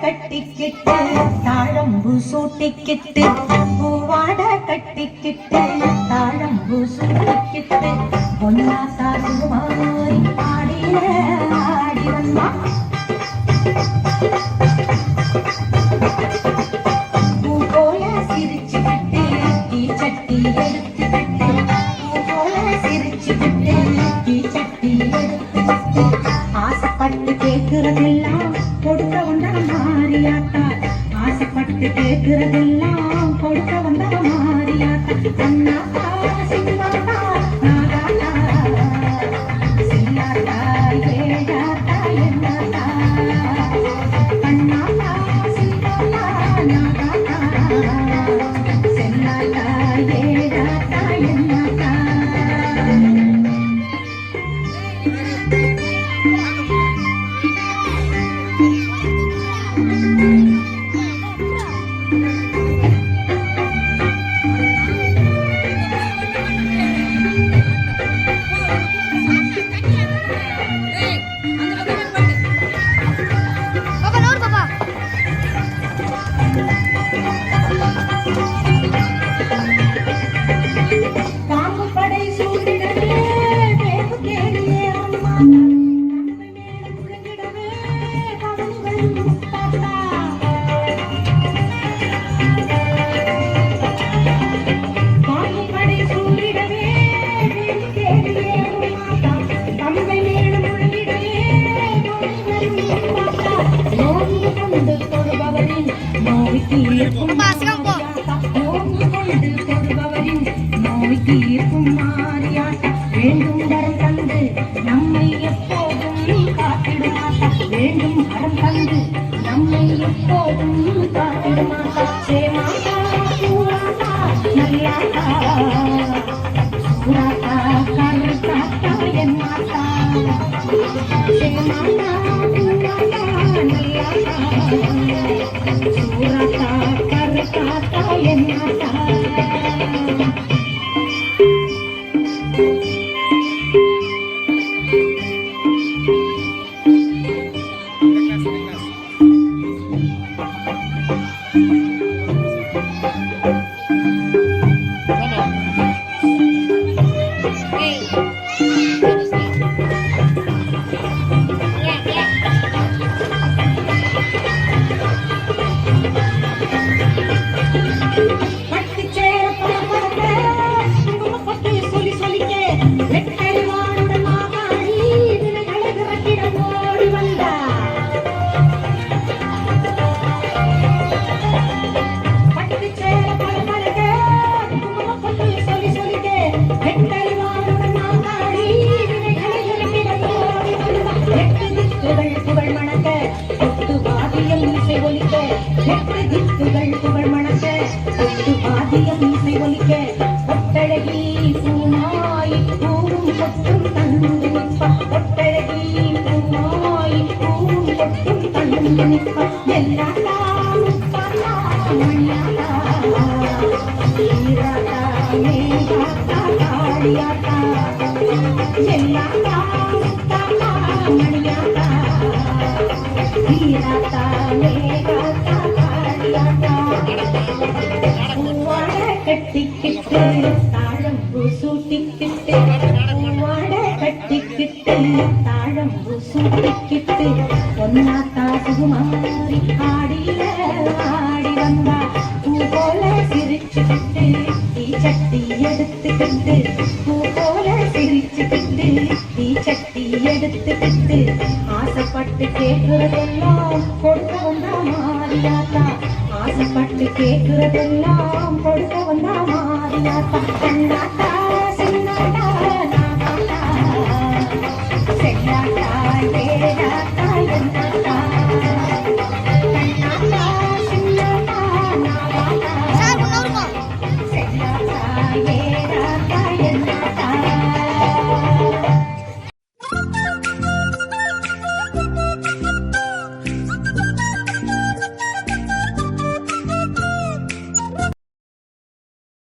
கட்டிக்கிட்டு தாழம்பு சூட்டிக்கிட்டு பூவாட கட்டிக்கிட்டு தாழம்பு சூட்டிக்கிட்டு பொன்னா சாருமாய் ஆடின ஆடி வந்தா பூ போல சிரிச்சுக்கிட்டு டீ சட்டி எடுத்துக்கிட்டு பூ போல சிரிச்சுக்கிட்டு டீ சட்டி எடுத்துக்கிட்டு ஆசைப்பட்டு கேட்கிறதெல்லாம் கொடுக்க வந்த மாரியாத்தா ஆசைப்பட்டு கேட்கிறதெல்லாம் கொடுக்க வந்த மாரியாத்தா அண்ணாத்தா சிங்காத்தா நாகாத்தா சில்லாத்தா ஏடாத்தா என்னத்தா அண்ணாத்தா சிங்காத்தா நாகாத்தா சில்லாத்தா ஏடாத்தா என்னத்தா வேண்டும் வரம் தந்து நம்மை எப்போதும் காத்திடுமாட்டா வேண்டும் வரம் தந்து நம்மை எப்போதும் காத்திடுமாட்டா சேமாட்டா சூராட்டா நல்லாட்டா சூராட்டா கருத்தாட்டா என்னாட்டா சேமாட்டா சூராட்டா நல்லாட்டா சூராட்டா கருத்தாட்டா என்னாட்டா கட்டிக்கிட்டு தாழம்பு சூட்டிக்கிட்டு பூவாட கட்டிக்கிட்டு தாழம்பு சூட்டிக்கிட்டு பொன்னாத்தா சுகுமாரி ஆடில ஆடி வந்தா பூ போல சிரிச்சுக்கிட்டு டீ சட்டி எடுத்துக்கிட்டு பூ போல சிரிச்சுக்கிட்டு தீச்சட்டி எடுத்துக்கிட்டு ஆசைப்பட்டு கேட்கிறதெல்லாம் கொடுக்க வந்தா மாறியாத்தா ஆசைப்பட்டு கேட்கிறதெல்லாம் கொடுக்க வந்தா மாறியாத்தா கண்ணாத்தா சின்னாத்தா நானாத்தா செல்லாத்தா ஏடாத்தா என்னாத்தா